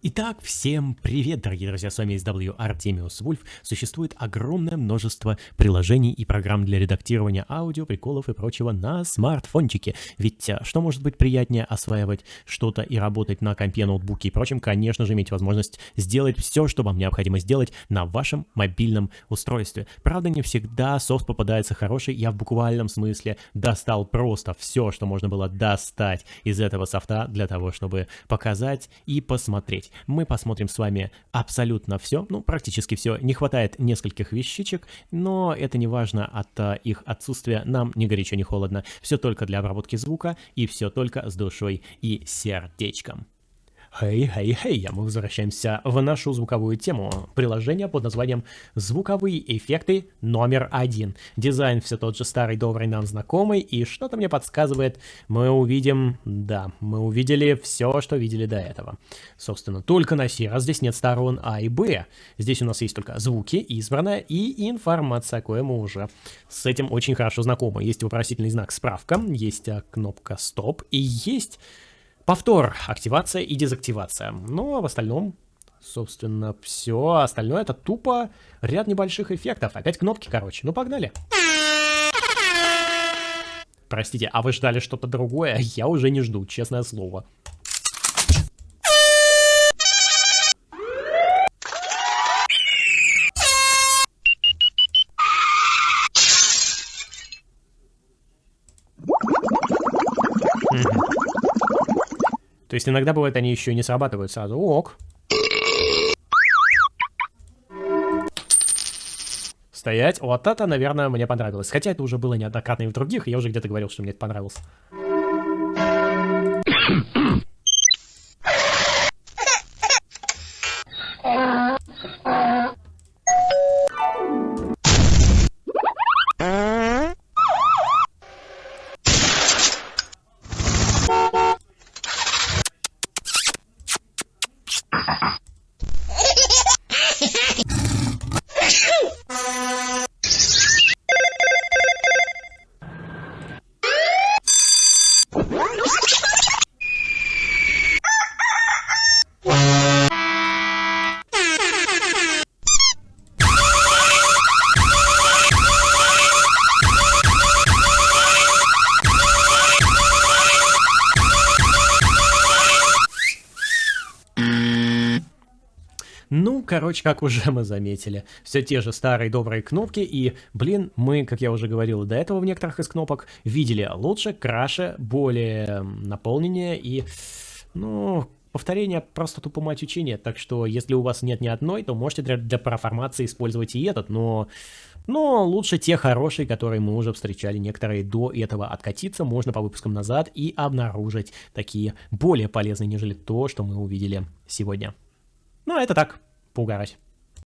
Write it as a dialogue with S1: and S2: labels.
S1: Итак, всем привет, дорогие друзья, с вами SW Artemius Wolf. Существует огромное множество приложений и программ для редактирования аудио, приколов и прочего на смартфончике. Ведь что может быть приятнее осваивать что-то и работать на компе, ноутбуке и прочем, конечно же, иметь возможность сделать все, что вам необходимо сделать на вашем мобильном устройстве. Правда, не всегда софт попадается хороший, я в буквальном смысле достал просто все, что можно было достать из этого софта для того, чтобы показать и посмотреть. Мы посмотрим с вами абсолютно все, ну, практически все. Не хватает нескольких вещичек, но это не важно от их отсутствия. Нам ни горячо, ни холодно. Все только для обработки звука и все только с душой и сердечком. Хей, мы возвращаемся в нашу звуковую тему. Приложение под названием «Звуковые эффекты номер 1». Дизайн все тот же старый, добрый, нам знакомый, и что-то мне подсказывает, мы увидели все, что видели до этого. Собственно, только на сей раз здесь нет сторон А и Б. Здесь у нас есть только звуки, избранная и информация, кое мы уже с этим очень хорошо знакомы. Есть вопросительный знак «Справка», есть кнопка «Стоп» и есть повтор, активация и дезактивация. Ну, а в остальном, собственно, все. Остальное это тупо ряд небольших эффектов. Опять кнопки, короче. Ну, погнали. Простите, а вы ждали что-то другое? Я уже не жду, честное слово. То есть иногда бывает, они еще не срабатывают сразу. Ок. Стоять. Вот это, наверное, мне понравилось. Хотя это уже было неоднократно и в других, и я уже где-то говорил, что мне это понравилось. Ну, короче, как уже мы заметили, все те же старые добрые кнопки, и, блин, мы, как я уже говорил до этого в некоторых из кнопок, видели лучше, краше, более наполненнее и, ну, повторение просто тупо мать учения, так что если у вас нет ни одной, то можете для проформации использовать и этот, но лучше те хорошие, которые мы уже встречали, некоторые до этого откатиться, можно по выпускам назад и обнаружить такие более полезные, нежели то, что мы увидели сегодня. Ну, это так, поугарать.